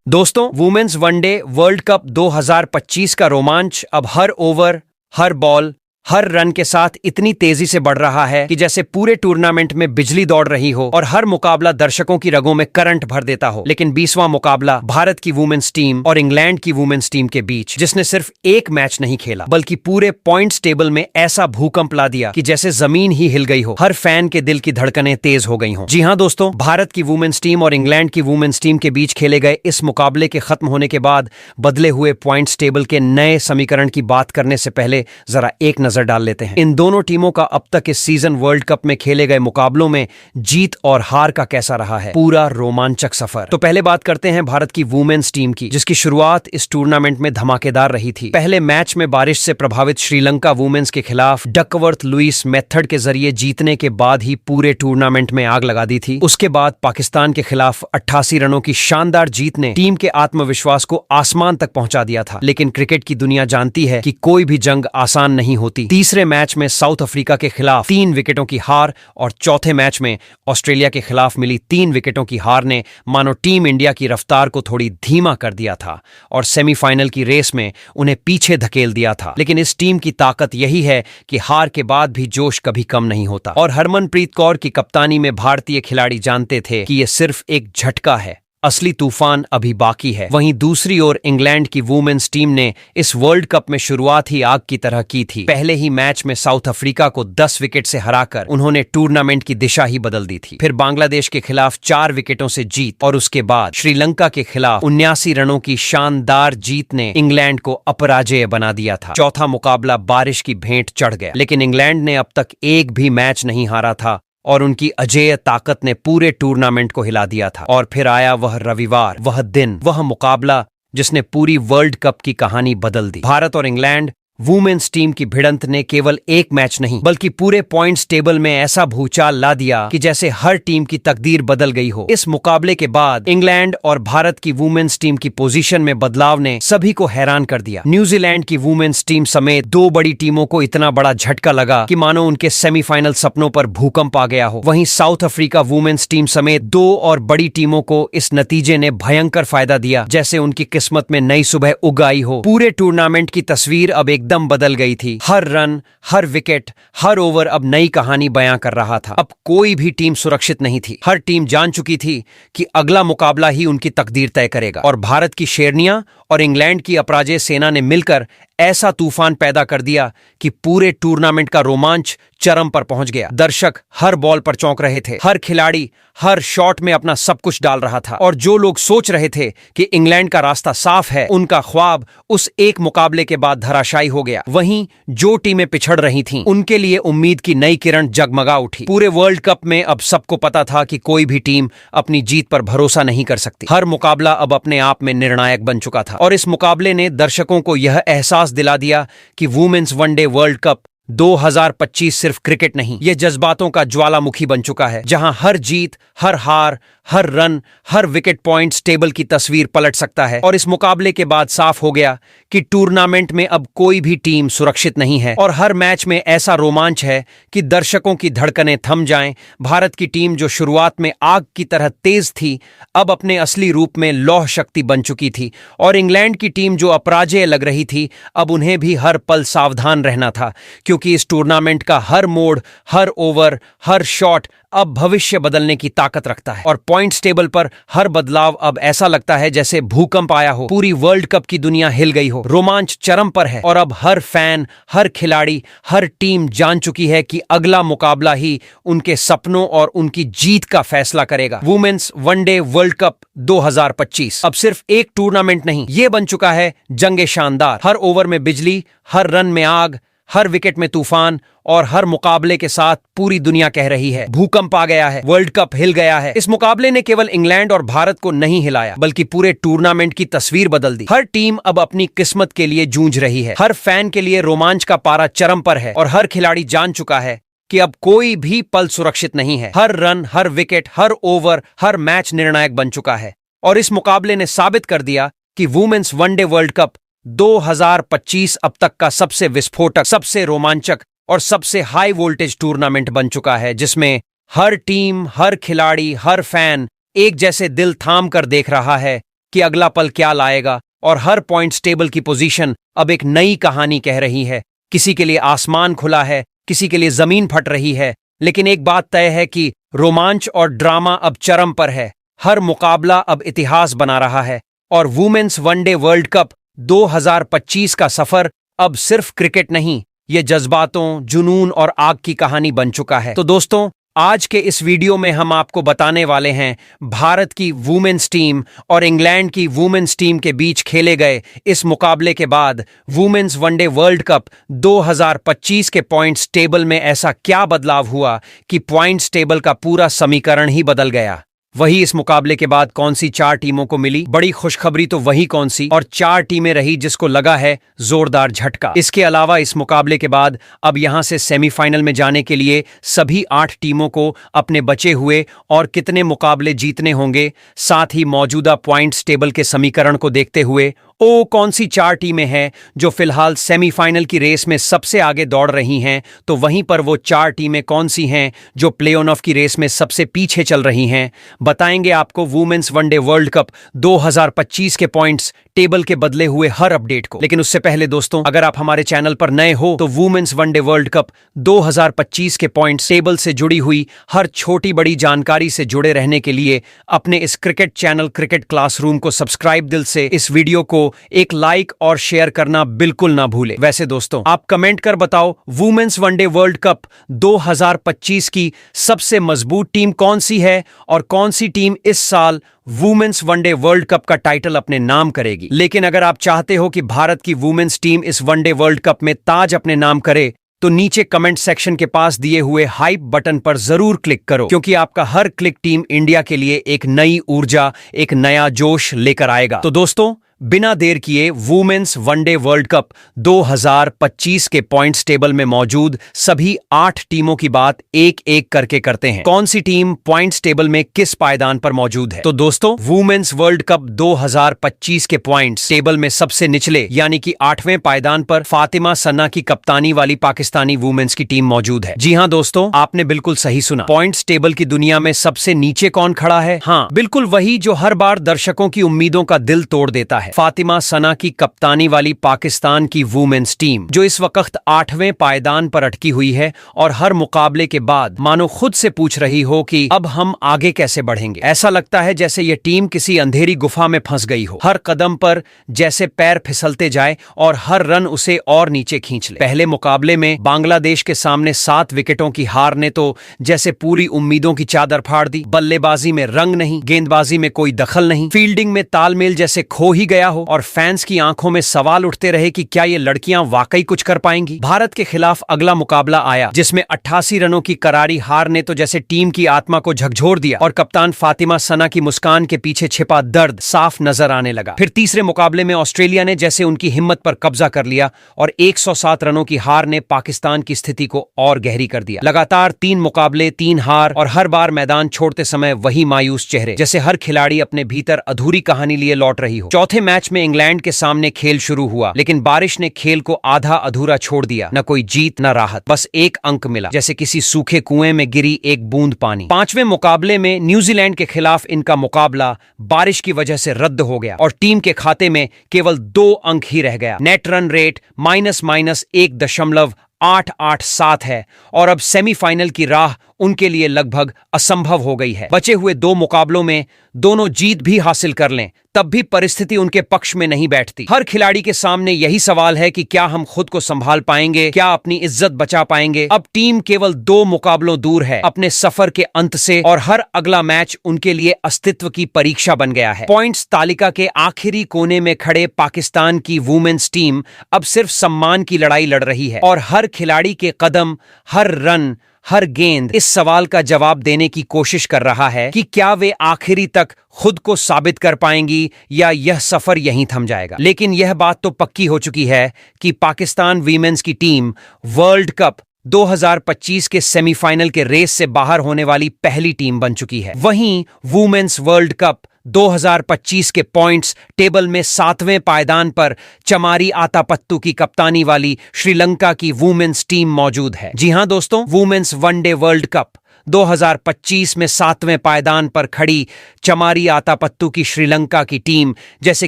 दोस्तों, women's one day world cup 2025 का रोमांच अब हर ओवर, हर बॉल, हर रन के साथ इतनी तेजी से बढ़ रहा है कि जैसे पूरे टूर्नामेंट में बिजली दौड़ रही हो और हर मुकाबला दर्शकों की रगों में करंट भर देता हो। लेकिन 20वां मुकाबला भारत की वुमेन्स टीम और इंग्लैंड की वुमेन्स टीम के बीच, जिसने सिर्फ एक मैच नहीं खेला बल्कि पूरे पॉइंट्स टेबल में ऐसा भूकंप ला दिया कि जैसे जमीन ही हिल गई हो, हर फैन के दिल की धड़कनें तेज हो गई हो। जी हां दोस्तों, भारत की वुमेन्स टीम और इंग्लैंड की वुमेन्स टीम के बीच खेले गए इस मुकाबले के खत्म होने के बाद बदले हुए पॉइंट्स टेबल के नए समीकरण की बात करने से पहले जरा एक नजर डाल लेते हैं इन दोनों टीमों का अब तक इस सीजन वर्ल्ड कप में खेले गए मुकाबलों में जीत और हार का कैसा रहा है पूरा रोमांचक सफर। तो पहले बात करते हैं भारत की वुमेन्स टीम की, जिसकी शुरुआत इस टूर्नामेंट में धमाकेदार रही थी। पहले मैच में बारिश से प्रभावित श्रीलंका वुमेन्स के खिलाफ डकवर्थ लुइस मेथड के जरिए जीतने के बाद ही पूरे टूर्नामेंट में आग लगा दी थी। उसके बाद पाकिस्तान के खिलाफ 88 रनों की शानदार जीत ने टीम के आत्मविश्वास को आसमान तक पहुंचा दिया था। लेकिन क्रिकेट की दुनिया जानती है कि कोई भी जंग आसान नहीं होती। तीसरे मैच में साउथ अफ्रीका के खिलाफ 3 विकेटों की हार और चौथे मैच में ऑस्ट्रेलिया के खिलाफ मिली 3 विकेटों की हार ने मानो टीम इंडिया की रफ्तार को थोड़ी धीमा कर दिया था और सेमीफाइनल की रेस में उन्हें पीछे धकेल दिया था। लेकिन इस टीम की ताकत यही है कि हार के बाद भी जोश कभी कम नहीं होता और हरमनप्रीत कौर की कप्तानी में भारतीय खिलाड़ी जानते थे कि यह सिर्फ एक झटका है, असली तूफान अभी बाकी है। वहीं दूसरी ओर इंग्लैंड की वुमेन्स टीम ने इस वर्ल्ड कप में शुरुआत ही आग की तरह की थी। पहले ही मैच में साउथ अफ्रीका को 10 विकेट से हराकर उन्होंने टूर्नामेंट की दिशा ही बदल दी थी। फिर बांग्लादेश के खिलाफ 4 विकेटों से जीत और उसके बाद श्रीलंका के खिलाफ 79 रनों की शानदार जीत ने इंग्लैंड को अपराजेय बना दिया था। चौथा मुकाबला बारिश की भेंट चढ़ गया, लेकिन इंग्लैंड ने अब तक एक भी मैच नहीं हारा था और उनकी अजेय ताकत ने पूरे टूर्नामेंट को हिला दिया था। और फिर आया वह रविवार, वह दिन, वह मुकाबला जिसने पूरी वर्ल्ड कप की कहानी बदल दी। भारत और इंग्लैंड वुमेन्स टीम की भिड़ंत ने केवल एक मैच नहीं बल्कि पूरे पॉइंट्स टेबल में ऐसा भूचाल ला दिया कि जैसे हर टीम की तकदीर बदल गई हो। इस मुकाबले के बाद इंग्लैंड और भारत की वुमेन्स टीम की पोजीशन में बदलाव ने सभी को हैरान कर दिया। न्यूजीलैंड की वुमेन्स टीम समेत 2 बड़ी टीमों को इतना बड़ा झटका लगा कि मानो उनके सेमीफाइनल सपनों पर भूकंप आ गया हो। वहीं साउथ अफ्रीका वुमेन्स टीम समेत 2 और बड़ी टीमों को इस नतीजे ने भयंकर फायदा दिया, जैसे उनकी किस्मत में नई सुबह उग आई हो। पूरे टूर्नामेंट की तस्वीर अब एकदम बदल गई थी। हर रन, हर विकेट, हर ओवर अब नई कहानी बयां कर रहा था। अब कोई भी टीम सुरक्षित नहीं थी। हर टीम जान चुकी थी कि अगला मुकाबला ही उनकी तकदीर तय करेगा। और भारत की शेरनियां और इंग्लैंड की अपराजेय सेना ने मिलकर ऐसा तूफान पैदा कर दिया कि पूरे टूर्नामेंट का रोमांच चरम पर पहुंच गया। दर्शक हर बॉल पर चौंक रहे थे, हर खिलाड़ी हर शॉट में अपना सब कुछ डाल रहा था और जो लोग सोच रहे थे कि इंग्लैंड का रास्ता साफ है, उनका ख्वाब उस एक मुकाबले के बाद धराशायी हो गया। वहीं जो टीमें पिछड़ रही थीं, उनके लिए उम्मीद की नई किरण जगमगा उठी। पूरे वर्ल्ड कप में अब सबको पता था कि कोई भी टीम अपनी जीत पर भरोसा नहीं कर सकती। हर मुकाबला अब अपने आप में निर्णायक बन चुका था और इस मुकाबले ने दर्शकों को यह एहसास दिला दिया कि वुमेन्स वनडे वर्ल्ड कप 2025 सिर्फ क्रिकेट नहीं, यह जज्बातों का ज्वालामुखी बन चुका है, जहां हर जीत, हर हार, हर रन, हर विकेट पॉइंट्स टेबल की तस्वीर पलट सकता है। और इस मुकाबले के बाद साफ हो गया कि टूर्नामेंट में अब कोई भी टीम सुरक्षित नहीं है और हर मैच में ऐसा रोमांच है कि दर्शकों की धड़कनें थम जाएं। भारत की टीम जो शुरुआत में आग की तरह तेज थी, अब अपने असली रूप में लौह शक्ति बन चुकी थी और इंग्लैंड की टीम जो अपराजेय लग रही थी, अब उन्हें भी हर पल सावधान रहना था, क्योंकि इस टूर्नामेंट का हर मोड़, हर ओवर, हर शॉट अब भविष्य बदलने की ताकत रखता है। और पॉइंट्स टेबल पर हर बदलाव अब ऐसा लगता है जैसे भूकंप आया हो। पूरी वर्ल्ड कप की दुनिया हिल गई हो। रोमांच चरम पर है और अब हर फैन, हर खिलाड़ी, हर टीम जान चुकी है कि अगला मुकाबला ही उनके सपनों और उनकी जीत का फैसला करेगा। वुमेन्स वनडे वर्ल्ड कप 2025 अब सिर्फ एक टूर्नामेंट नहीं, ये बन चुका है जंगे शानदार। हर ओवर में बिजली, हर रन में आग, हर विकेट में तूफान और हर मुकाबले के साथ पूरी दुनिया कह रही है भूकंप आ गया है, वर्ल्ड कप हिल गया है। इस मुकाबले ने केवल इंग्लैंड और भारत को नहीं हिलाया बल्कि पूरे टूर्नामेंट की तस्वीर बदल दी। हर टीम अब अपनी किस्मत के लिए जूझ रही है। हर फैन के लिए रोमांच का पारा चरम पर है और हर खिलाड़ी जान चुका है कि अब कोई भी पल सुरक्षित नहीं है। हर रन, हर विकेट, हर ओवर, हर मैच निर्णायक बन चुका है और इस मुकाबले ने साबित कर दिया कि वुमेन्स वनडे वर्ल्ड कप 2025 अब तक का सबसे विस्फोटक, सबसे रोमांचक और सबसे हाई वोल्टेज टूर्नामेंट बन चुका है, जिसमें हर टीम, हर खिलाड़ी, हर फैन एक जैसे दिल थाम कर देख रहा है कि अगला पल क्या लाएगा, और हर पॉइंट्स टेबल की पोजीशन अब एक नई कहानी कह रही है। किसी के लिए आसमान खुला है, किसी के लिए जमीन फट रही है, लेकिन एक बात तय है कि रोमांच और ड्रामा अब चरम पर है। हर मुकाबला अब इतिहास बना रहा है और वुमेन्स वनडे वर्ल्ड कप 2025 का सफर अब सिर्फ क्रिकेट नहीं, ये जज्बातों, जुनून और आग की कहानी बन चुका है। तो दोस्तों, आज के इस वीडियो में हम आपको बताने वाले हैं भारत की वुमेन्स टीम और इंग्लैंड की वुमेन्स टीम के बीच खेले गए इस मुकाबले के बाद वुमेन्स वनडे वर्ल्ड कप 2025 के पॉइंट्स टेबल में ऐसा क्या बदलाव हुआ कि पॉइंट्स टेबल का पूरा समीकरण ही बदल गया। वही इस मुकाबले के बाद कौन सी 4 टीमों को मिली बड़ी खुशखबरी, तो वही कौन सी, और 4 टीमें रही जिसको लगा है जोरदार झटका। इसके अलावा इस मुकाबले के बाद अब यहां से सेमीफाइनल में जाने के लिए सभी 8 टीमों को अपने बचे हुए और कितने मुकाबले जीतने होंगे, साथ ही मौजूदा पॉइंट्स टेबल के समीकरण को देखते हुए कौन सी 4 टीमें हैं जो फिलहाल सेमीफाइनल की रेस में सबसे आगे दौड़ रही हैं, तो वहीं पर वो 4 टीमें कौन सी हैं जो प्ले ऑफ की रेस में सबसे पीछे चल रही हैं, बताएंगे आपको वुमेन्स वनडे वर्ल्ड कप 2025 के पॉइंट्स टेबल के बदले हुए हर अपडेट को। लेकिन उससे पहले दोस्तों, अगर आप हमारे चैनल पर नए हो तो वुमेन्स वनडे वर्ल्ड कप 2025 के पॉइंट्स टेबल से जुड़ी हुई हर छोटी बड़ी जानकारी से जुड़े रहने के लिए अपने इस क्रिकेट चैनल क्रिकेट क्लासरूम को सब्सक्राइब दिल से, इस वीडियो को एक लाइक और शेयर करना बिल्कुल ना भूले। वैसे दोस्तों, आप कमेंट कर बताओ वुमेन्स वनडे वर्ल्ड कप 2025 की सबसे मजबूत टीम कौन सी है और कौन सी टीम इस साल वुमेन्स वनडे वर्ल्ड कप का टाइटल अपने नाम करेगी। लेकिन अगर आप चाहते हो कि भारत की वुमेन्स टीम इस वनडे वर्ल्ड कप में ताज अपने नाम करे, तो नीचे कमेंट सेक्शन के पास दिए हुए हाइप बटन पर जरूर क्लिक करो, क्योंकि आपका हर क्लिक टीम इंडिया के लिए एक नई ऊर्जा, एक नया जोश लेकर आएगा। तो दोस्तों, बिना देर किए वुमेन्स वनडे वर्ल्ड कप 2025 के पॉइंट्स टेबल में मौजूद सभी 8 टीमों की बात एक एक करके करते हैं। कौन सी टीम पॉइंट्स टेबल में किस पायदान पर मौजूद है। तो दोस्तों, वुमेन्स वर्ल्ड कप 2025 के पॉइंट्स टेबल में सबसे निचले यानी कि 8वें पायदान पर फातिमा सना की कप्तानी वाली पाकिस्तानी वुमेन्स की टीम मौजूद है। जी हां दोस्तों, आपने बिल्कुल सही सुना। पॉइंट्स टेबल की दुनिया में सबसे नीचे कौन खड़ा है? हाँ, बिल्कुल वही जो हर बार दर्शकों की उम्मीदों का दिल तोड़ देता है। फातिमा सना की कप्तानी वाली पाकिस्तान की वुमेन्स टीम, जो इस वक्त 8वें पायदान पर अटकी हुई है और हर मुकाबले के बाद मानो खुद से पूछ रही हो कि अब हम आगे कैसे बढ़ेंगे। ऐसा लगता है जैसे ये टीम किसी अंधेरी गुफा में फंस गई हो। हर कदम पर जैसे पैर फिसलते जाए और हर रन उसे और नीचे खींच ले। पहले मुकाबले में बांग्लादेश के सामने 7 विकेटों की हार ने तो जैसे पूरी उम्मीदों की चादर फाड़ दी। बल्लेबाजी में रंग नहीं, गेंदबाजी में कोई दखल नहीं, फील्डिंग में तालमेल जैसे खो ही गया हो और फैंस की आंखों में सवाल उठते रहे कि क्या ये लड़कियां वाकई कुछ कर पाएंगी। भारत के खिलाफ अगला मुकाबला आया जिसमें 88 रनों की करारी हार ने तो जैसे टीम की आत्मा को झकझोर दिया और कप्तान फातिमा सना की मुस्कान के पीछे छिपा दर्द साफ नजर आने लगा। फिर तीसरे मुकाबले में ऑस्ट्रेलिया ने जैसे उनकी हिम्मत पर कब्जा कर लिया और 107 रनों की हार ने पाकिस्तान की स्थिति को और गहरी कर दिया। लगातार 3 मुकाबले, 3 हार और हर बार मैदान छोड़ते समय वही मायूस चेहरे, जैसे हर खिलाड़ी अपने भीतर अधूरी कहानी लिए लौट रही हो। चौथे मैच में इंग्लैंड के सामने खेल शुरू हुआ, लेकिन बारिश ने खेल को आधा अधूरा छोड़ दिया। न कोई जीत न राहत, बस एक अंक मिला, जैसे किसी सूखे कुएं में गिरी एक बूंद पानी। 5वें मुकाबले में न्यूजीलैंड के खिलाफ इनका मुकाबला बारिश की वजह से रद्द हो गया और टीम के खाते में केवल 2 अंक ही रह गया। नेट रन रेट -1.887 है और अब सेमीफाइनल की राह उनके लिए लगभग असंभव हो गई है। बचे हुए 2 मुकाबलों में दोनों जीत भी हासिल कर लें, तब भी परिस्थिति उनके पक्ष में नहीं बैठती। हर खिलाड़ी के सामने यही सवाल है कि क्या हम खुद को संभाल पाएंगे, क्या अपनी इज्जत बचा पाएंगे। अब टीम केवल 2 मुकाबलों दूर है अपने सफर के अंत से और हर अगला मैच उनके लिए अस्तित्व की परीक्षा बन गया है। पॉइंट्स तालिका के आखिरी कोने में खड़े पाकिस्तान की वुमेन्स टीम अब सिर्फ सम्मान की लड़ाई लड़ रही है और हर खिलाड़ी के कदम, हर रन, हर गेंद इस सवाल का जवाब देने की कोशिश कर रहा है कि क्या वे आखिरी तक खुद को साबित कर पाएंगी या यह सफर यहीं थम जाएगा। लेकिन यह बात तो पक्की हो चुकी है कि पाकिस्तान वीमेंस की टीम वर्ल्ड कप 2025 के सेमीफाइनल के रेस से बाहर होने वाली पहली टीम बन चुकी है। वहीं वुमेन्स वर्ल्ड कप 2025 के पॉइंट्स टेबल में 7वें पायदान पर चमारी आतापत्तू की कप्तानी वाली श्रीलंका की वुमेन्स टीम मौजूद है। जी हां दोस्तों, वुमेन्स वनडे वर्ल्ड कप 2025 में 7वें पायदान पर खड़ी चमारी आतापत्तू की श्रीलंका की टीम जैसे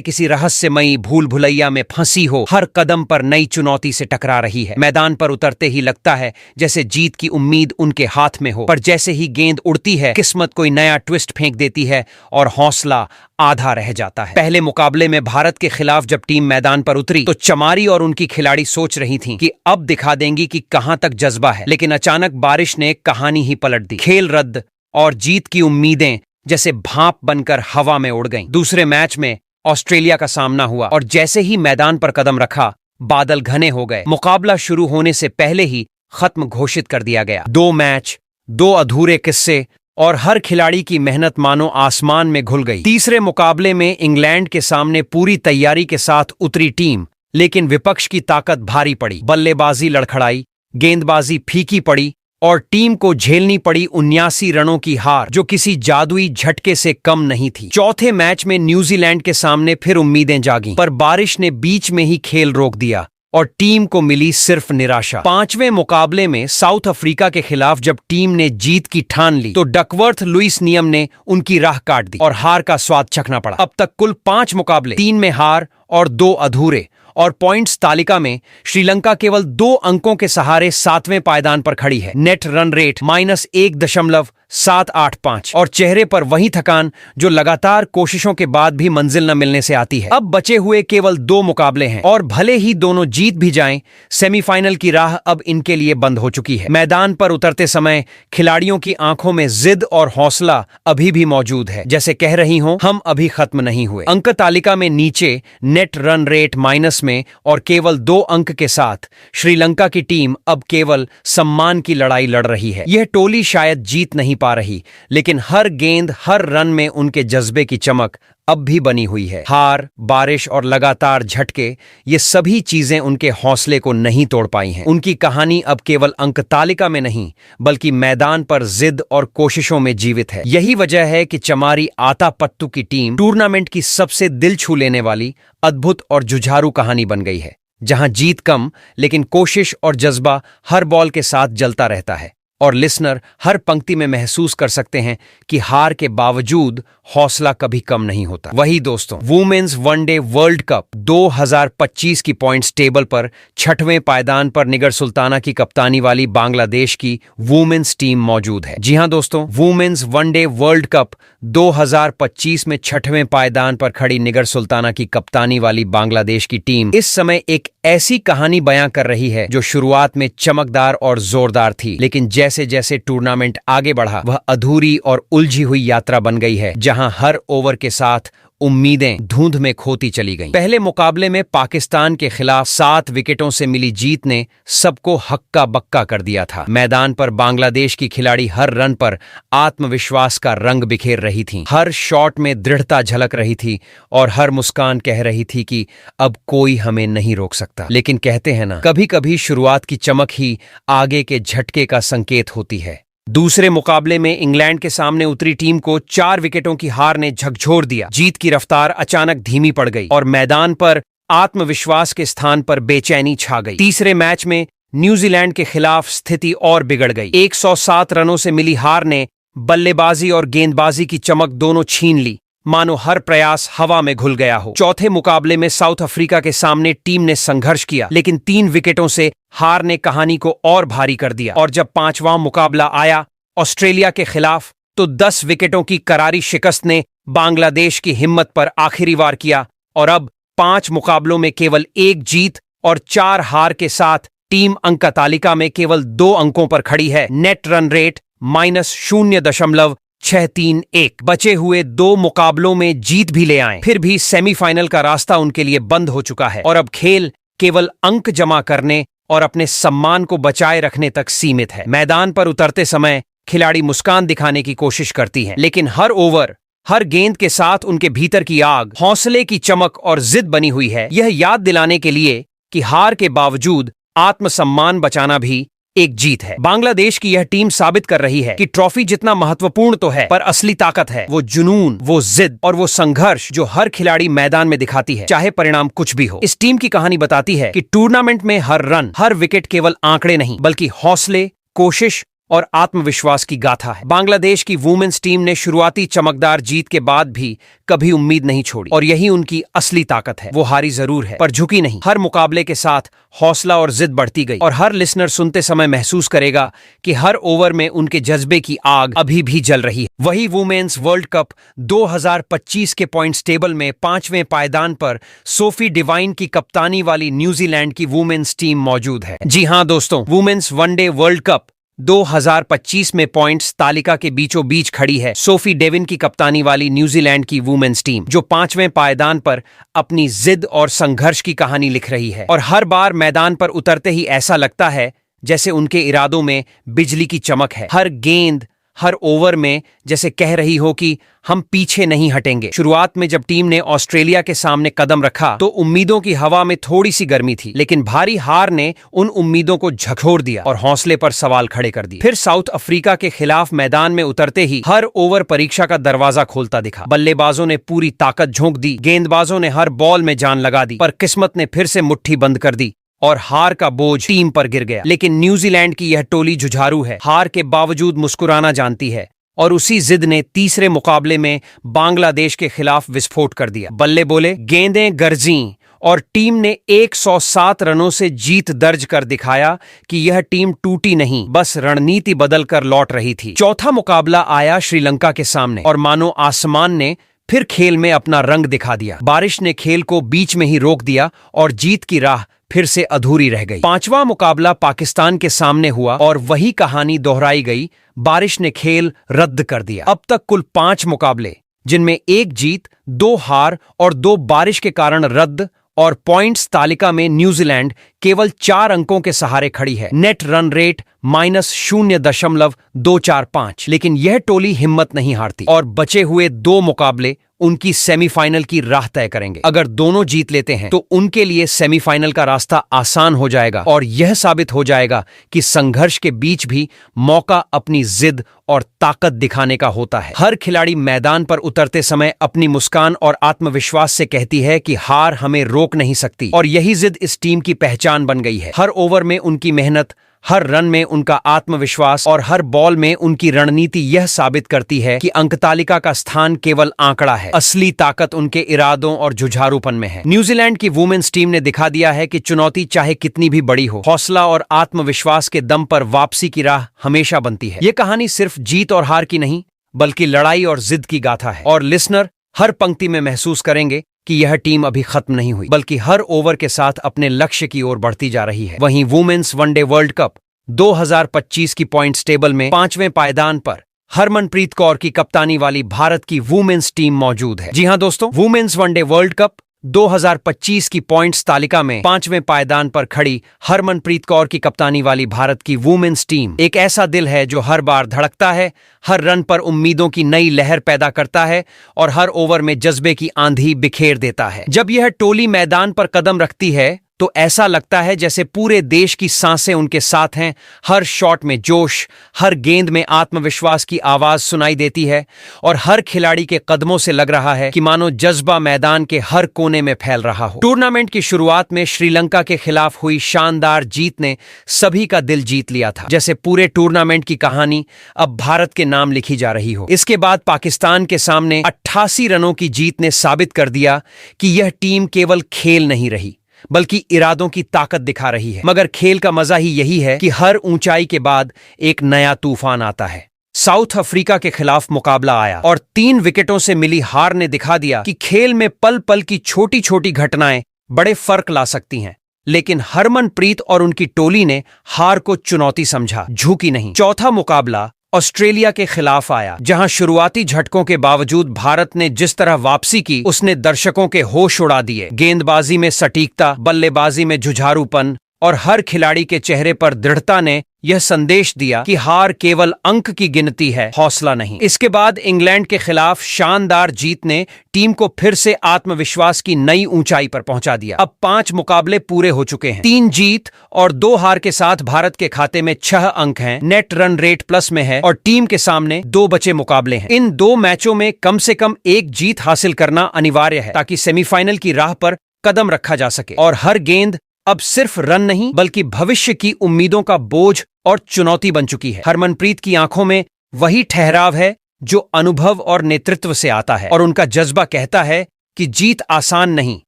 किसी रहस्यमयी भूल भुलैया में फंसी हो, हर कदम पर नई चुनौती से टकरा रही है। मैदान पर उतरते ही लगता है जैसे जीत की उम्मीद उनके हाथ में हो, पर जैसे ही गेंद उड़ती है किस्मत कोई नया ट्विस्ट फेंक देती है और हौसला आधा रह जाता है। पहले मुकाबले में भारत के खिलाफ जब टीम मैदान पर उतरी तो चमारी और उनकी खिलाड़ी सोच रही थीं कि अब दिखा देंगी कि कहां तक जज्बा है, लेकिन अचानक बारिश ने कहानी ही पलट दी। खेल रद्द और जीत की उम्मीदें जैसे भाप बनकर हवा में उड़ गईं। दूसरे मैच में ऑस्ट्रेलिया का सामना हुआ और जैसे ही मैदान पर कदम रखा बादल घने हो गए। मुकाबला शुरू होने से पहले ही खत्म घोषित कर दिया गया। 2 मैच, 2 अधूरे किस्से और हर खिलाड़ी की मेहनत मानो आसमान में घुल गई। तीसरे मुकाबले में इंग्लैंड के सामने पूरी तैयारी के साथ उतरी टीम, लेकिन विपक्ष की ताकत भारी पड़ी। बल्लेबाजी लड़खड़ाई, गेंदबाजी फीकी पड़ी और टीम को झेलनी पड़ी 79 रनों की हार, जो किसी जादुई झटके से कम नहीं थी। चौथे मैच में न्यूजीलैंड के सामने फिर उम्मीदें जागीं, पर बारिश ने बीच में ही खेल रोक दिया और टीम को मिली सिर्फ निराशा। 5वें मुकाबले में साउथ अफ्रीका के खिलाफ जब टीम ने जीत की ठान ली तो डकवर्थ लुईस नियम ने उनकी राह काट दी और हार का स्वाद चखना पड़ा। अब तक कुल 5 मुकाबले, 3 में हार और 2 अधूरे, और पॉइंट्स तालिका में श्रीलंका केवल 2 अंकों के सहारे 7वें पायदान पर खड़ी है। नेट रन रेट -1.785 और चेहरे पर वही थकान जो लगातार कोशिशों के बाद भी मंजिल न मिलने से आती है। अब बचे हुए केवल 2 मुकाबले हैं और भले ही दोनों जीत भी जाएं, सेमीफाइनल की राह अब इनके लिए बंद हो चुकी है। मैदान पर उतरते समय खिलाड़ियों की आंखों में जिद और हौसला अभी भी मौजूद है, जैसे कह रही हों हम अभी खत्म नहीं हुए। अंक तालिका में नीचे नेट रन रेट माइनस में और केवल 2 अंक के साथ श्रीलंका की टीम अब केवल सम्मान की लड़ाई लड़ रही है। यह टोली शायद जीत नहीं पा रही, लेकिन हर गेंद, हर रन में उनके जज्बे की चमक अब भी बनी हुई है। हार, बारिश और लगातार झटके, ये सभी चीजें उनके हौसले को नहीं तोड़ पाई हैं। उनकी कहानी अब केवल अंक तालिका में नहीं, बल्कि मैदान पर जिद और कोशिशों में जीवित है। यही वजह है कि चमारी आतापत्तू की टीम टूर्नामेंट की सबसे दिल छू लेने वाली अद्भुत और जुझारू कहानी बन गई है, जहां जीत कम लेकिन कोशिश और जज्बा हर बॉल के साथ जलता रहता है। और लिसनर हर पंक्ति में महसूस कर सकते हैं कि हार के बावजूद हौसला कभी कम नहीं होता। वही दोस्तों, वुमेन्स वनडे वर्ल्ड कप 2025 की पॉइंट्स टेबल पर 6वें पायदान पर निगर सुल्ताना की कप्तानी वाली बांग्लादेश की वुमेन्स टीम मौजूद है। जी हां दोस्तों, वुमेन्स वनडे वर्ल्ड कप 2025 में 6वें पायदान पर खड़ी निगर सुल्ताना की कप्तानी वाली बांग्लादेश की टीम इस समय एक ऐसी कहानी बयां कर रही है जो शुरुआत में चमकदार और जोरदार थी, लेकिन जैसे जैसे टूर्नामेंट आगे बढ़ा वह अधूरी और उलझी हुई यात्रा बन गई है, जहां हर ओवर के साथ उम्मीदें धुंध में खोती चली गईं। पहले मुकाबले में पाकिस्तान के खिलाफ 7 विकेटों से मिली जीत ने सबको हक्का बक्का कर दिया था। मैदान पर बांग्लादेश की खिलाड़ी हर रन पर आत्मविश्वास का रंग बिखेर रही थीं, हर शॉट में दृढ़ता झलक रही थी और हर मुस्कान कह रही थी कि अब कोई हमें नहीं रोक सकता। लेकिन कहते हैं ना, कभी कभी शुरुआत की चमक ही आगे के झटके का संकेत होती है। दूसरे मुकाबले में इंग्लैंड के सामने उतरी टीम को 4 विकेटों की हार ने झकझोर दिया। जीत की रफ्तार अचानक धीमी पड़ गई और मैदान पर आत्मविश्वास के स्थान पर बेचैनी छा गई। तीसरे मैच में न्यूजीलैंड के खिलाफ स्थिति और बिगड़ गई। 107 रनों से मिली हार ने बल्लेबाजी और गेंदबाजी की चमक दोनों छीन ली, मानो हर प्रयास हवा में घुल गया हो। चौथे मुकाबले में साउथ अफ्रीका के सामने टीम ने संघर्ष किया, लेकिन 3 विकेटों से हार ने कहानी को और भारी कर दिया। और जब 5वां मुकाबला आया ऑस्ट्रेलिया के खिलाफ, तो 10 विकेटों की करारी शिकस्त ने बांग्लादेश की हिम्मत पर आखिरी वार किया और अब 5 मुकाबलों में केवल 1 जीत और 4 हार के साथ टीम अंक तालिका में केवल 2 अंकों पर खड़ी है। Net run rate -0.631। बचे हुए 2 मुकाबलों में जीत भी ले आए, फिर भी सेमीफाइनल का रास्ता उनके लिए बंद हो चुका है और अब खेल केवल अंक जमा करने और अपने सम्मान को बचाए रखने तक सीमित है। मैदान पर उतरते समय खिलाड़ी मुस्कान दिखाने की कोशिश करती हैं, लेकिन हर ओवर, हर गेंद के साथ उनके भीतर की आग, हौसले की चमक और जिद बनी हुई है, यह याद दिलाने के लिए कि हार के बावजूद आत्मसम्मान बचाना भी एक जीत है। बांग्लादेश की यह टीम साबित कर रही है कि ट्रॉफी जितना महत्वपूर्ण तो है, पर असली ताकत है वो जुनून, वो जिद और वो संघर्ष जो हर खिलाड़ी मैदान में दिखाती है, चाहे परिणाम कुछ भी हो। इस टीम की कहानी बताती है कि टूर्नामेंट में हर रन, हर विकेट केवल आंकड़े नहीं, बल्कि हौसले, कोशिश और आत्मविश्वास की गाथा है। बांग्लादेश की वुमेन्स टीम ने शुरुआती चमकदार जीत के बाद भी कभी उम्मीद नहीं छोड़ी और यही उनकी असली ताकत है। वो हारी जरूर है पर झुकी नहीं। हर मुकाबले के साथ हौसला और जिद बढ़ती गई और हर लिसनर सुनते समय महसूस करेगा कि हर ओवर में उनके जज्बे की आग अभी भी जल रही है। वही वुमेन्स वर्ल्ड कप 2025 के पॉइंट्स टेबल में 5वें पायदान पर सोफी डिवाइन की कप्तानी वाली न्यूजीलैंड की वुमेन्स टीम मौजूद है। जी हां दोस्तों, वुमेन्स वनडे वर्ल्ड कप 2025 में पॉइंट्स तालिका के बीचों बीच खड़ी है सोफी डेविन की कप्तानी वाली न्यूजीलैंड की वुमेन्स टीम, जो 5वें पायदान पर अपनी जिद और संघर्ष की कहानी लिख रही है। और हर बार मैदान पर उतरते ही ऐसा लगता है जैसे उनके इरादों में बिजली की चमक है। हर गेंद, हर ओवर में जैसे कह रही हो कि हम पीछे नहीं हटेंगे। शुरुआत में जब टीम ने ऑस्ट्रेलिया के सामने कदम रखा तो उम्मीदों की हवा में थोड़ी सी गर्मी थी, लेकिन भारी हार ने उन उम्मीदों को झकझोर दिया और हौसले पर सवाल खड़े कर दिए। फिर साउथ अफ्रीका के खिलाफ मैदान में उतरते ही हर ओवर परीक्षा का दरवाजा खोलता दिखा। बल्लेबाजों ने पूरी ताकत झोंक दी, गेंदबाजों ने हर बॉल में जान लगा दी, पर किस्मत ने फिर से मुट्ठी बंद कर दी और हार का बोझ टीम पर गिर गया। लेकिन न्यूजीलैंड की यह टोली जुझारू है, हार के बावजूद मुस्कुराना जानती है और उसी जिद ने तीसरे मुकाबले में बांग्लादेश के खिलाफ विस्फोट कर दिया। बल्ले बोले, गेंदें गरजीं और टीम ने 107 रनों से जीत दर्ज कर दिखाया कि यह टीम टूटी नहीं, बस रणनीति बदल कर लौट रही थी। चौथा मुकाबला आया श्रीलंका के सामने और मानो आसमान ने फिर खेल में अपना रंग दिखा दिया। बारिश ने खेल को बीच में ही रोक दिया और जीत की राह फिर से अधूरी रह गई। पांचवा मुकाबला पाकिस्तान के सामने हुआ और वही कहानी दोहराई गई। बारिश ने खेल रद्द कर दिया। अब तक कुल 5 मुकाबले, जिनमें 1 जीत, 2 हार और 2 बारिश के कारण रद्द, और पॉइंट्स तालिका में न्यूजीलैंड केवल 4 अंकों के सहारे खड़ी है। Net run rate -0.245। लेकिन यह टोली हिम्मत नहीं हारती और बचे हुए 2 मुकाबले उनकी सेमीफाइनल की राह तय करेंगे। अगर दोनों जीत लेते हैं तो उनके लिए सेमीफाइनल का रास्ता आसान हो जाएगा और यह साबित हो जाएगा कि संघर्ष के बीच भी मौका अपनी जिद और ताकत दिखाने का होता है। हर खिलाड़ी मैदान पर उतरते समय अपनी मुस्कान और आत्मविश्वास से कहती है कि हार हमें रोक नहीं सकती, और यही जिद इस टीम की पहचान बन गई है। हर ओवर में उनकी मेहनत, हर रन में उनका आत्मविश्वास और हर बॉल में उनकी रणनीति यह साबित करती है कि अंकतालिका का स्थान केवल आंकड़ा है। असली ताकत उनके इरादों और जुझारूपन में है। न्यूजीलैंड की वुमेन्स टीम ने दिखा दिया है कि चुनौती चाहे कितनी भी बड़ी हो, हौसला और आत्मविश्वास के दम पर वापसी की राह हमेशा बनती है। ये कहानी सिर्फ जीत और हार की नहीं, बल्कि लड़ाई और जिद की गाथा है। और लिसनर हर पंक्ति में महसूस करेंगे कि यह टीम अभी खत्म नहीं हुई, बल्कि हर ओवर के साथ अपने लक्ष्य की ओर बढ़ती जा रही है। वहीं वुमेन्स वनडे वर्ल्ड कप 2025 की पॉइंट्स टेबल में 5वें पायदान पर हरमनप्रीत कौर की कप्तानी वाली भारत की वुमेन्स टीम मौजूद है। जी हां दोस्तों, वुमेन्स वनडे वर्ल्ड कप 2025 की पॉइंट्स तालिका में 5वें पायदान पर खड़ी हरमनप्रीत कौर की कप्तानी वाली भारत की वुमेन्स टीम एक ऐसा दिल है जो हर बार धड़कता है, हर रन पर उम्मीदों की नई लहर पैदा करता है और हर ओवर में जज्बे की आंधी बिखेर देता है। जब यह टोली मैदान पर कदम रखती है तो ऐसा लगता है जैसे पूरे देश की सांसें उनके साथ हैं। हर शॉट में जोश, हर गेंद में आत्मविश्वास की आवाज सुनाई देती है और हर खिलाड़ी के कदमों से लग रहा है कि मानो जज्बा मैदान के हर कोने में फैल रहा हो। टूर्नामेंट की शुरुआत में श्रीलंका के खिलाफ हुई शानदार जीत ने सभी का दिल जीत लिया था, जैसे पूरे टूर्नामेंट की कहानी अब भारत के नाम लिखी जा रही हो। इसके बाद पाकिस्तान के सामने 88 रनों की जीत ने साबित कर दिया कि यह टीम केवल खेल नहीं रही, बल्कि इरादों की ताकत दिखा रही है। मगर खेल का मजा ही यही है कि हर ऊंचाई के बाद एक नया तूफान आता है। साउथ अफ्रीका के खिलाफ मुकाबला आया और 3 विकेटों से मिली हार ने दिखा दिया कि खेल में पल पल की छोटी छोटी घटनाएं बड़े फर्क ला सकती हैं। लेकिन हरमनप्रीत और उनकी टोली ने हार को चुनौती समझा, झुकी नहीं। चौथा मुकाबला ऑस्ट्रेलिया के खिलाफ आया, जहां शुरुआती झटकों के बावजूद भारत ने जिस तरह वापसी की उसने दर्शकों के होश उड़ा दिए। गेंदबाजी में सटीकता, बल्लेबाजी में जुझारूपन और हर खिलाड़ी के चेहरे पर दृढ़ता ने यह संदेश दिया कि हार केवल अंक की गिनती है, हौसला नहीं। इसके बाद इंग्लैंड के खिलाफ शानदार जीत ने टीम को फिर से आत्मविश्वास की नई ऊंचाई पर पहुंचा दिया। अब 5 मुकाबले पूरे हो चुके हैं। 3 जीत और 2 हार के साथ भारत के खाते में 6 अंक हैं। नेट रन रेट प्लस में है और टीम के सामने 2 बचे मुकाबले हैं। इन 2 मैचों में कम से कम 1 जीत हासिल करना अनिवार्य है ताकि सेमीफाइनल की राह पर कदम रखा जा सके। और हर गेंद अब सिर्फ रन नहीं बल्कि भविष्य की उम्मीदों का बोझ और चुनौती बन चुकी है। हरमनप्रीत की आंखों में वही ठहराव है जो अनुभव और नेतृत्व से आता है, और उनका जज्बा कहता है कि जीत आसान नहीं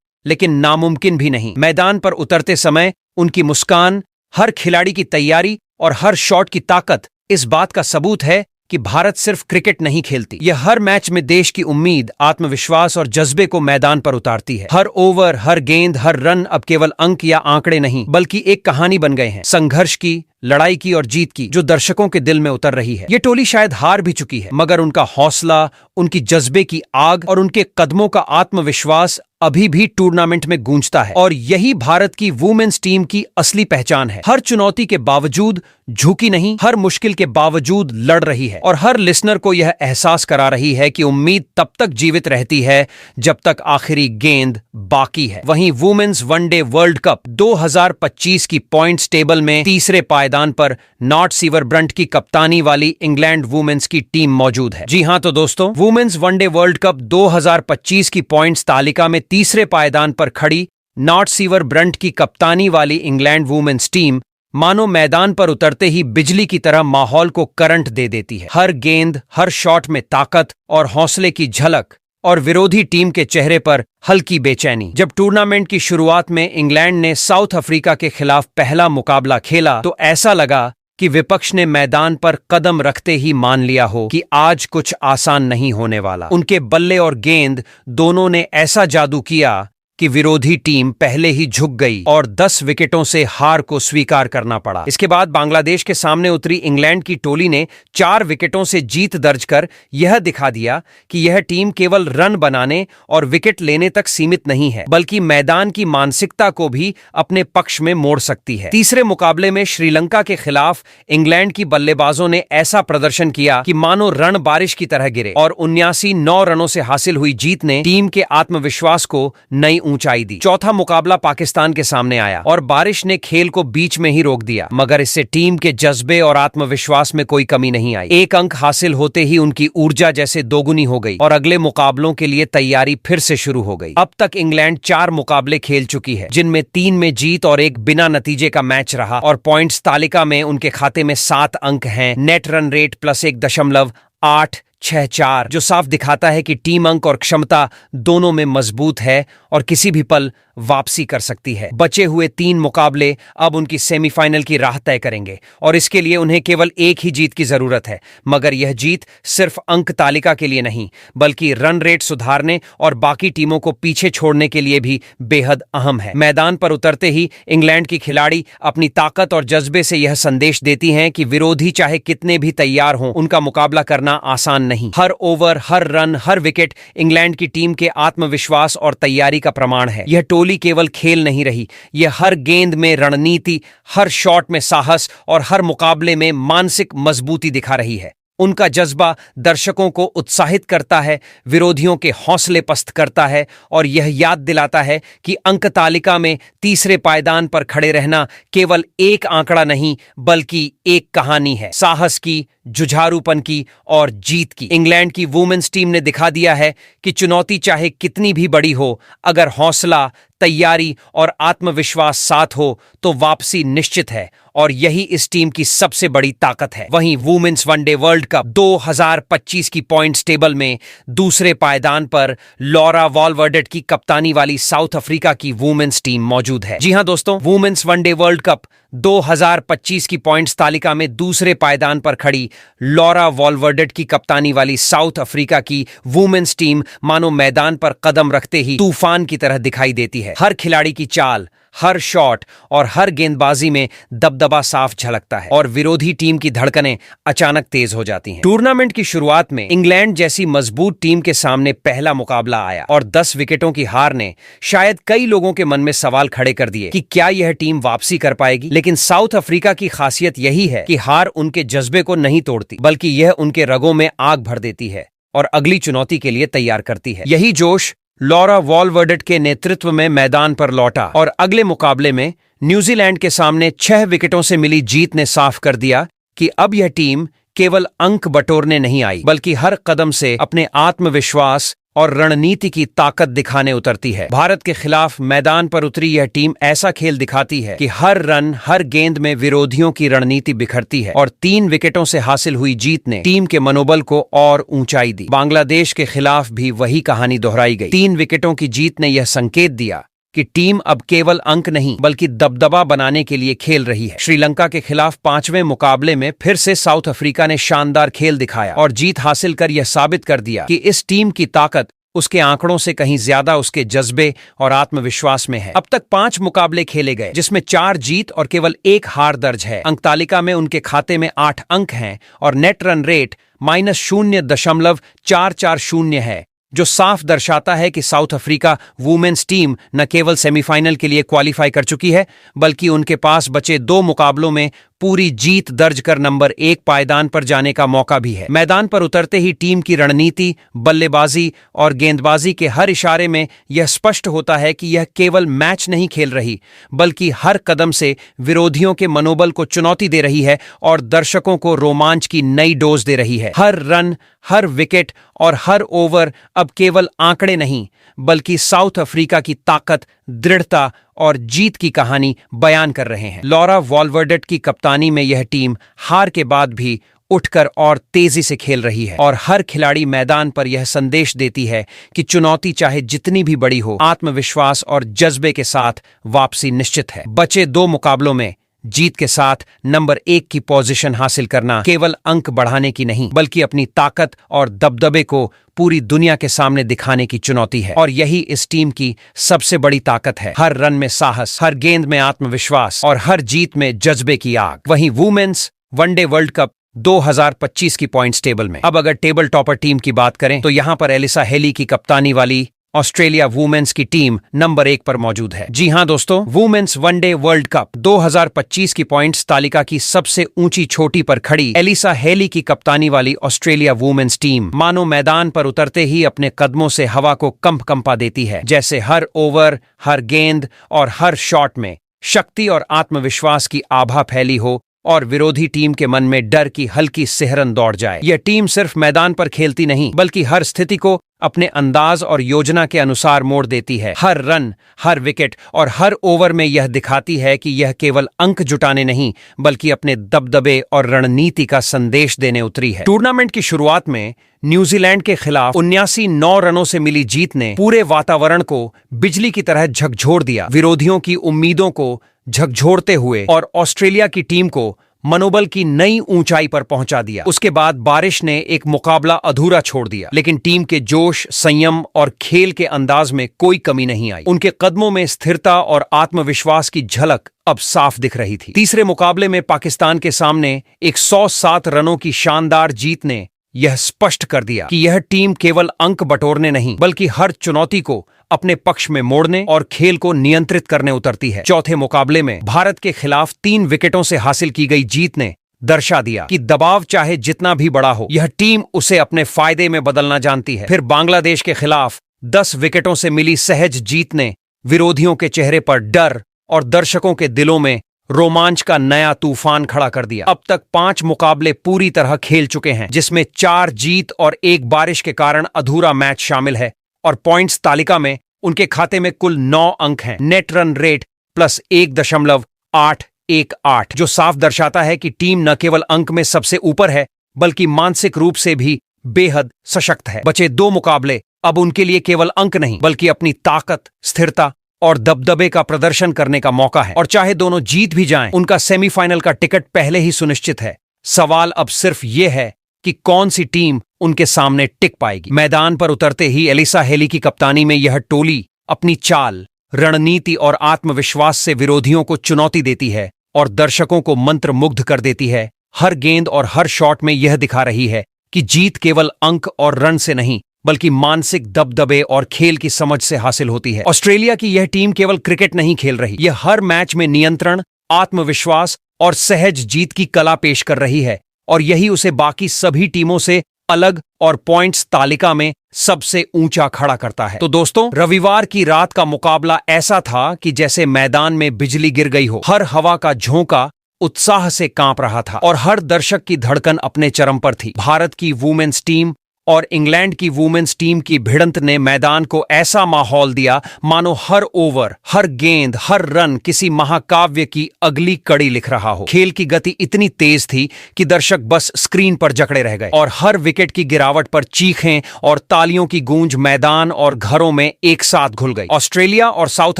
लेकिन नामुमकिन भी नहीं। मैदान पर उतरते समय उनकी मुस्कान, हर खिलाड़ी की तैयारी और हर शॉट की ताकत इस बात का सबूत है कि भारत सिर्फ क्रिकेट नहीं खेलती, यह हर मैच में देश की उम्मीद, आत्मविश्वास और जज्बे को मैदान पर उतारती है। हर ओवर, हर गेंद, हर रन अब केवल अंक या आंकड़े नहीं बल्कि एक कहानी बन गए हैं, संघर्ष की, लड़ाई की और जीत की, जो दर्शकों के दिल में उतर रही है। ये टोली शायद हार भी चुकी है, मगर उनका हौसला, उनकी जज्बे की आग और उनके कदमों का आत्मविश्वास अभी भी टूर्नामेंट में गूंजता है। और यही भारत की वुमेन्स टीम की असली पहचान है। हर चुनौती के बावजूद झुकी नहीं, हर मुश्किल के बावजूद लड़ रही है, और हर लिसनर को यह एहसास करा रही है कि उम्मीद तब तक जीवित रहती है जब तक आखिरी गेंद बाकी है। वहीं वुमेन्स वनडे वर्ल्ड कप 2025 की पॉइंट्स टेबल में तीसरे पायदान पर नॉट सीवर ब्रंट की कप्तानी वाली इंग्लैंड वुमेन्स की टीम मौजूद है। जी हां तो दोस्तों, वुमेन्स वनडे वर्ल्ड कप 2025 की पॉइंट्स तालिका में तीसरे पायदान पर खड़ी नॉट सीवर ब्रंट की कप्तानी वाली इंग्लैंड वुमेन्स टीम मानो मैदान पर उतरते ही बिजली की तरह माहौल को करंट दे देती है। हर गेंद, हर शॉट में ताकत और हौसले की झलक, और विरोधी टीम के चेहरे पर हल्की बेचैनी। जब टूर्नामेंट की शुरुआत में इंग्लैंड ने साउथ अफ्रीका के खिलाफ पहला मुकाबला खेला तो ऐसा लगा कि विपक्ष ने मैदान पर कदम रखते ही मान लिया हो कि आज कुछ आसान नहीं होने वाला। उनके बल्ले और गेंद दोनों ने ऐसा जादू किया कि विरोधी टीम पहले ही झुक गई और 10 विकेटों से हार को स्वीकार करना पड़ा। इसके बाद बांग्लादेश के सामने उतरी इंग्लैंड की टोली ने 4 विकेटों से जीत दर्ज कर यह दिखा दिया कि यह टीम केवल रन बनाने और विकेट लेने तक सीमित नहीं है, बल्कि मैदान की मानसिकता को भी अपने पक्ष में मोड़ सकती है। तीसरे मुकाबले में श्रीलंका के खिलाफ इंग्लैंड की बल्लेबाजों ने ऐसा प्रदर्शन किया कि मानो रण बारिश की तरह गिरे, और 79 रनों से हासिल हुई जीत ने टीम के आत्मविश्वास को नई ऊंचाई दी। चौथा मुकाबला पाकिस्तान के सामने आया और बारिश ने खेल को बीच में ही रोक दिया, मगर इससे टीम के जज्बे और आत्मविश्वास में कोई कमी नहीं आई। एक अंक हासिल होते ही उनकी ऊर्जा जैसे दोगुनी हो गई और अगले मुकाबलों के लिए तैयारी फिर से शुरू हो गई। अब तक इंग्लैंड 4 मुकाबले खेल चुकी है, जिनमें 3 में जीत और एक बिना नतीजे का मैच रहा, और पॉइंट्स तालिका में उनके खाते में 7 अंक हैं। नेट रन रेट +1.864, जो साफ दिखाता है कि टीम अंक और क्षमता दोनों में मजबूत है और किसी भी पल वापसी कर सकती है। बचे हुए 3 मुकाबले अब उनकी सेमीफाइनल की राह तय करेंगे, और इसके लिए उन्हें केवल एक ही जीत की जरूरत है। मगर यह जीत सिर्फ अंक तालिका के लिए नहीं बल्कि रन रेट सुधारने और बाकी टीमों को पीछे छोड़ने के लिए भी बेहद अहम है। मैदान पर उतरते ही इंग्लैंड की खिलाड़ी अपनी ताकत और जज्बे से यह संदेश देती हैं कि विरोधी चाहे कितने भी तैयार हों, उनका मुकाबला करना आसान नहीं। हर ओवर, हर रन, हर विकेट इंग्लैंड की टीम के आत्मविश्वास और तैयारी का प्रमाण है। यह टोली केवल खेल नहीं रही, यह हर गेंद में रणनीति, हर शॉट में साहस और हर मुकाबले में मानसिक मजबूती दिखा रही है। उनका जज्बा दर्शकों को उत्साहित करता है, विरोधियों के हौसले पस्त करता है, और यह याद दिलाता है कि अंक तालिका में तीसरे पायदान पर खड़े रहना केवल एक आंकड़ा नहीं बल्कि एक कहानी है, साहस की, जुझारूपन की और जीत की। इंग्लैंड की वुमेन्स टीम ने दिखा दिया है कि चुनौती चाहे कितनी भी बड़ी हो, अगर हौसला, तैयारी और आत्मविश्वास साथ हो तो वापसी निश्चित है, और यही इस टीम की सबसे बड़ी ताकत है। वहीं वुमेन्स वनडे वर्ल्ड कप 2025 की पॉइंट्स टेबल में दूसरे पायदान पर लॉरा वॉलवर्डेट की कप्तानी वाली साउथ अफ्रीका की वुमेन्स टीम मौजूद है। जी हां दोस्तों, वुमेन्स वनडे वर्ल्ड कप 2025 की पॉइंट्स तालिका में दूसरे पायदान पर खड़ी लॉरा वॉलवर्डेट की कप्तानी वाली साउथ अफ्रीका की वुमेन्स टीम मानो मैदान पर कदम रखते ही तूफान की तरह दिखाई देती है। हर खिलाड़ी की चाल, हर शॉट और हर गेंदबाजी में दबदबा साफ झलकता है, और विरोधी टीम की धड़कनें अचानक तेज हो जाती हैं। टूर्नामेंट की शुरुआत में इंग्लैंड जैसी मजबूत टीम के सामने पहला मुकाबला आया और 10 विकेटों की हार ने शायद कई लोगों के मन में सवाल खड़े कर दिए कि क्या यह टीम वापसी कर पाएगी। लेकिन साउथ अफ्रीका की खासियत यही है कि हार उनके जज्बे को नहीं तोड़ती, बल्कि यह उनके रगों में आग भर देती है और अगली चुनौती के लिए तैयार करती है। यही जोश लॉरा वॉलवर्डेट के नेतृत्व में मैदान पर लौटा, और अगले मुकाबले में न्यूजीलैंड के सामने 6 विकेटों से मिली जीत ने साफ कर दिया कि अब यह टीम केवल अंक बटोरने नहीं आई, बल्कि हर कदम से अपने आत्मविश्वास, और रणनीति की ताकत दिखाने उतरती है। भारत के खिलाफ मैदान पर उतरी यह टीम ऐसा खेल दिखाती है कि हर रन, हर गेंद में विरोधियों की रणनीति बिखरती है और 3 विकेटों से हासिल हुई जीत ने टीम के मनोबल को और ऊंचाई दी। बांग्लादेश के खिलाफ भी वही कहानी दोहराई गई। 3 विकेटों की जीत ने यह संकेत दिया कि टीम अब केवल अंक नहीं बल्कि दबदबा बनाने के लिए खेल रही है। श्रीलंका के खिलाफ 5वें मुकाबले में फिर से साउथ अफ्रीका ने शानदार खेल दिखाया और जीत हासिल कर यह साबित कर दिया कि इस टीम की ताकत उसके आंकड़ों से कहीं ज्यादा उसके जज्बे और आत्मविश्वास में है। अब तक 5 मुकाबले खेले गए जिसमें 4 जीत और केवल 1 हार दर्ज है। अंक तालिका में उनके खाते में 8 अंक हैं और नेट रन रेट -0.440 है, जो साफ दर्शाता है कि साउथ अफ्रीका वुमेन्स टीम न केवल सेमीफाइनल के लिए क्वालिफाई कर चुकी है बल्कि उनके पास बचे 2 मुकाबलों में पूरी जीत दर्ज कर नंबर 1 पायदान पर जाने का मौका भी है। मैदान पर उतरते ही टीम की रणनीति, बल्लेबाजी और गेंदबाजी के हर इशारे में यह स्पष्ट होता है कि यह केवल मैच नहीं खेल रही बल्कि हर कदम से विरोधियों के मनोबल को चुनौती दे रही है और दर्शकों को रोमांच की नई डोज दे रही है। हर रन, हर विकेट और हर ओवर अब केवल आंकड़े नहीं बल्कि साउथ अफ्रीका की ताकत, दृढ़ता और जीत की कहानी बयान कर रहे हैं। लॉरा वॉल्वर्डेट की कप्तानी में यह टीम हार के बाद भी उठकर और तेजी से खेल रही है और हर खिलाड़ी मैदान पर यह संदेश देती है कि चुनौती चाहे जितनी भी बड़ी हो, आत्मविश्वास और जज्बे के साथ वापसी निश्चित है। बचे 2 मुकाबलों में जीत के साथ नंबर 1 की पोजीशन हासिल करना केवल अंक बढ़ाने की नहीं बल्कि अपनी ताकत और दबदबे को पूरी दुनिया के सामने दिखाने की चुनौती है और यही इस टीम की सबसे बड़ी ताकत है। हर रन में साहस, हर गेंद में आत्मविश्वास और हर जीत में जज्बे की आग। वहीं वुमेन्स वनडे वर्ल्ड कप 2025 की पॉइंट्स टेबल में अब अगर टेबल टॉपर टीम की बात करें तो यहां पर एलिसा हेली की कप्तानी वाली ऑस्ट्रेलिया वुमेन्स की टीम नंबर 1 पर मौजूद है। जी हां दोस्तों, वुमेन्स वनडे वर्ल्ड कप 2025 की पॉइंट्स तालिका की सबसे ऊंची छोटी पर खड़ी एलिसा हेली की कप्तानी वाली ऑस्ट्रेलिया वुमेन्स टीम मानो मैदान पर उतरते ही अपने कदमों से हवा को कंपा देती है, जैसे हर ओवर, हर गेंद और हर शॉट में शक्ति और आत्मविश्वास की आभा फैली हो और विरोधी टीम के मन में डर की हल्की सिहरन दौड़ जाए। यह टीम सिर्फ मैदान पर खेलती नहीं बल्कि हर स्थिति को अपने अंदाज और योजना के अनुसार मोड़ देती है। हर रन, हर विकेट और हर ओवर में यह दिखाती है कि यह केवल अंक जुटाने नहीं बल्कि अपने दबदबे और रणनीति का संदेश देने उतरी है। टूर्नामेंट की शुरुआत में न्यूजीलैंड के खिलाफ 79 रनों से मिली जीत ने पूरे वातावरण को बिजली की तरह झकझोर दिया, विरोधियों की उम्मीदों को झकझोरते हुए और ऑस्ट्रेलिया की टीम को मनोबल की नई ऊंचाई पर पहुंचा दिया। उसके बाद बारिश ने एक मुकाबला अधूरा छोड़ दिया, लेकिन टीम के जोश, संयम और खेल के अंदाज में कोई कमी नहीं आई। उनके कदमों में स्थिरता और आत्मविश्वास की झलक अब साफ दिख रही थी। तीसरे मुकाबले में पाकिस्तान के सामने 107 रनों की शानदार जीत ने यह स्पष्ट कर दिया कि यह टीम केवल अंक बटोरने नहीं बल्कि हर चुनौती को अपने पक्ष में मोड़ने और खेल को नियंत्रित करने उतरती है। चौथे मुकाबले में भारत के खिलाफ 3 विकेटों से हासिल की गई जीत ने दर्शा दिया कि दबाव चाहे जितना भी बड़ा हो, यह टीम उसे अपने फायदे में बदलना जानती है। फिर बांग्लादेश के खिलाफ 10 विकेटों से मिली सहज जीत ने विरोधियों के चेहरे पर डर और दर्शकों के दिलों में रोमांच का नया तूफान खड़ा कर दिया। अब तक 5 मुकाबले पूरी तरह खेल चुके हैं, जिसमें 4 जीत और 1 बारिश के कारण अधूरा मैच शामिल है और पॉइंट्स तालिका में उनके खाते में कुल 9 अंक हैं। नेट रन रेट +1.818, जो साफ दर्शाता है कि टीम न केवल अंक में सबसे ऊपर है बल्कि मानसिक रूप से भी बेहद सशक्त है। बचे 2 मुकाबले अब उनके लिए केवल अंक नहीं बल्कि अपनी ताकत, स्थिरता और दबदबे का प्रदर्शन करने का मौका है और चाहे दोनों जीत भी जाएं, उनका सेमीफाइनल का टिकट पहले ही सुनिश्चित है। सवाल अब सिर्फ ये है कि कौन सी टीम उनके सामने टिक पाएगी। मैदान पर उतरते ही एलिसा हेली की कप्तानी में यह टोली अपनी चाल, रणनीति और आत्मविश्वास से विरोधियों को चुनौती देती है और दर्शकों को मंत्रमुग्ध कर देती है। हर गेंद और हर शॉट में यह दिखा रही है कि जीत केवल अंक और रन से नहीं बल्कि मानसिक दबदबे और खेल की समझ से हासिल होती है। ऑस्ट्रेलिया की यह टीम केवल क्रिकेट नहीं खेल रही, यह हर मैच में नियंत्रण, आत्मविश्वास और सहज जीत की कला पेश कर रही है और यही उसे बाकी सभी टीमों से अलग और पॉइंट्स तालिका में सबसे ऊंचा खड़ा करता है। तो दोस्तों, रविवार की रात का मुकाबला ऐसा था कि जैसे मैदान में बिजली गिर गई हो। हर हवा का झोंका उत्साह से कांप रहा था और हर दर्शक की धड़कन अपने चरम पर थी। भारत की वुमेन्स टीम और इंग्लैंड की वुमेन्स टीम की भिड़ंत ने मैदान को ऐसा माहौल दिया मानो हर ओवर, हर गेंद, हर रन किसी महाकाव्य की अगली कड़ी लिख रहा हो। खेल की गति इतनी तेज थी कि दर्शक बस स्क्रीन पर जकड़े रह गए और हर विकेट की गिरावट पर चीखें और तालियों की गूंज मैदान और घरों में एक साथ घुल गई। ऑस्ट्रेलिया और साउथ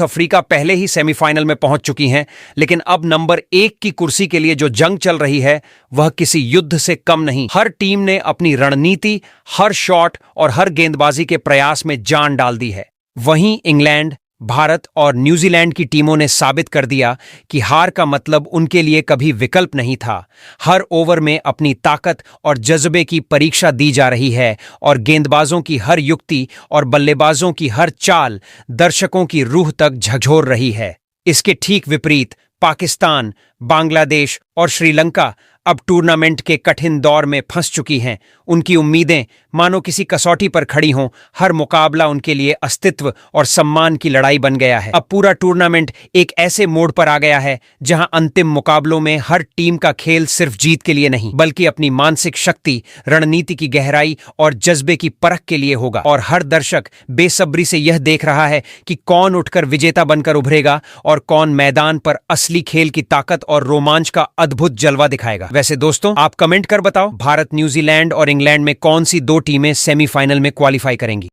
अफ्रीका पहले ही सेमीफाइनल में पहुंच चुकी हैं, लेकिन अब नंबर 1 की कुर्सी के लिए जो जंग चल रही है वह किसी युद्ध से कम नहीं। हर टीम ने अपनी रणनीति, हर शॉट और हर गेंदबाजी के प्रयास में जान डाल दी है। वहीं इंग्लैंड, भारत और न्यूजीलैंड की टीमों ने साबित कर दिया कि हार का मतलब उनके लिए कभी विकल्प नहीं था। हर ओवर में अपनी ताकत और जज्बे की परीक्षा दी जा रही है और गेंदबाजों की हर युक्ति और बल्लेबाजों की हर चाल दर्शकों की रूह तक झकझोर रही है। इसके ठीक विपरीत पाकिस्तान, बांग्लादेश और श्रीलंका अब टूर्नामेंट के कठिन दौर में फंस चुकी हैं। उनकी उम्मीदें मानो किसी कसौटी पर खड़ी हों। हर मुकाबला उनके लिए अस्तित्व और सम्मान की लड़ाई बन गया है। अब पूरा टूर्नामेंट एक ऐसे मोड़ पर आ गया है जहां अंतिम मुकाबलों में हर टीम का खेल सिर्फ जीत के लिए नहीं, बल्कि अपनी मानसिक शक्ति, रणनीति की गहराई और जज्बे की परख के लिए होगा। और हर दर्शक बेसब्री से यह देख रहा है कि कौन उठकर विजेता बनकर उभरेगा और कौन मैदान पर असली खेल की ताकत और रोमांच का अद्भुत जलवा दिखाएगा। वैसे दोस्तों, आप कमेंट कर बताओ, भारत, न्यूजीलैंड और इंग्लैंड में कौन सी 2 टीमें सेमीफाइनल में क्वालिफाई करेंगी।